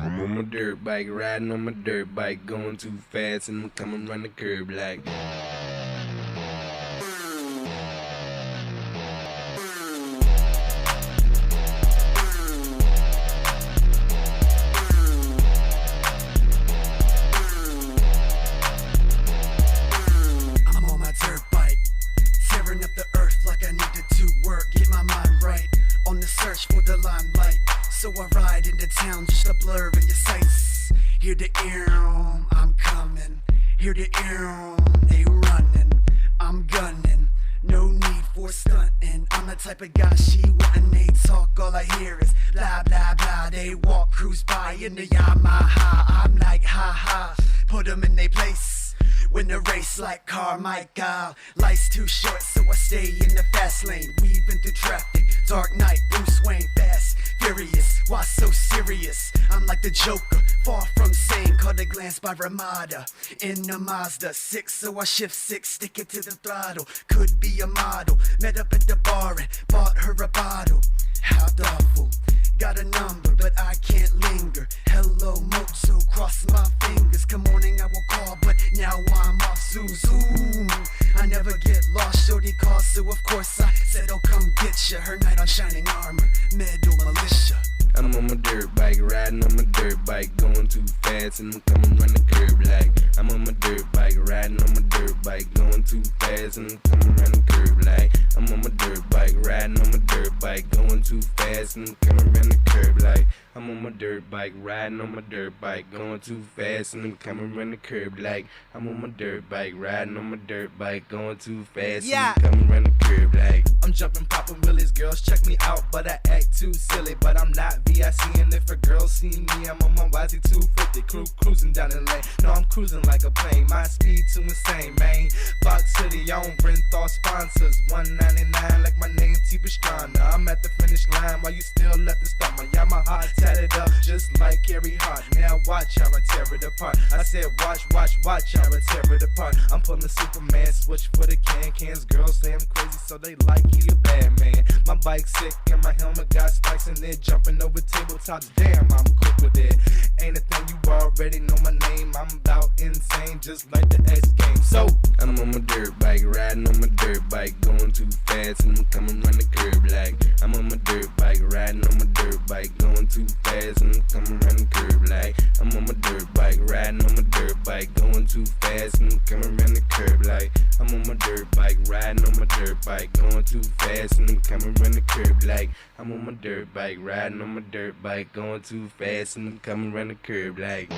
I'm on my dirt bike, riding on my dirt bike, going too fast and I'm coming run the curb like. I'm on my dirt bike, tearing up the earth like I needed to work, get my mind right, on the search for the limelight. So I ride into town just to blur in your sights. Hear the I'm coming. Hear the they running. I'm gunning. No need for stunting. I'm the type of guy she wantin'. They talk, all I hear is blah blah blah. They walk, cruise by in the Yamaha. I'm like ha ha. Put them in their place. Win the race like Carmichael. Life's too short, so I stay in the fast lane. Weaving through traffic. Dark night, Bruce Wayne, fast, furious. Why so serious? I'm like the Joker, far from sane. Caught a glance by Ramada in a Mazda 6, so I shift 6, stick it to the throttle. Could be a model. Met up at the bar and bought her a bottle. How thoughtful. Got a number, but I can't linger. Hello, Moto, cross my fingers. Come morning I will call, but now I'm off. Zoom, zoom. I never get lost, shorty calls, so of course I said, oh, come get ya. Her knight on shining armor, metal militia. I'm on my dirt bike, riding on my dirt bike, going too fast and I'm coming run the curb like. I'm on my dirt bike, riding on my dirt bike, going too fast and I'm coming run the curb like. I'm on my dirt bike, riding on my dirt bike, going too fast and I'm coming run the curb like. I'm on my dirt bike, riding on my dirt bike, going too fast and I'm coming run the curb like. I'm on my dirt bike, riding on my dirt bike, going too fast and I'm coming run the curb like. I'm jumping, popping willies, girls check me out, but I act too silly. But I'm not VIC, and if a girl see me, I'm on my YZ250, cruising down the lane. No, I'm cruising like a plane, my speed too insane, man. Fox City, I don't rent all sponsors. $1.99 like my name T. Pastrana. I'm at the finish line while you still left the start. My Yamaha tatted up just like Carrie Hart. Now watch how I tear it apart. I said watch how I tear it apart. I'm pulling Superman, switch for the cans. Girls say I'm crazy, so they like he a bad man. My bike's sick and my helmet got spikes in it. Jumping over tabletops, damn, I'm quick with it. Ain't a thing, you already know my name. I'm about insane, just like the X Games. So I'm on my dirt bike, riding on my dirt bike, going too fast and I'm coming run the curb like. I'm on my dirt bike, riding on my dirt bike, going too fast and I'm coming run the curb like. I'm on my dirt bike, riding on my dirt bike, going too fast and I'm coming run the curb like. I'm on my dirt bike, riding on my dirt bike, going too fast and I'm coming run the curb like. I'm on my dirt bike, riding on my dirt bike, going too fast and I'm coming run the curb like.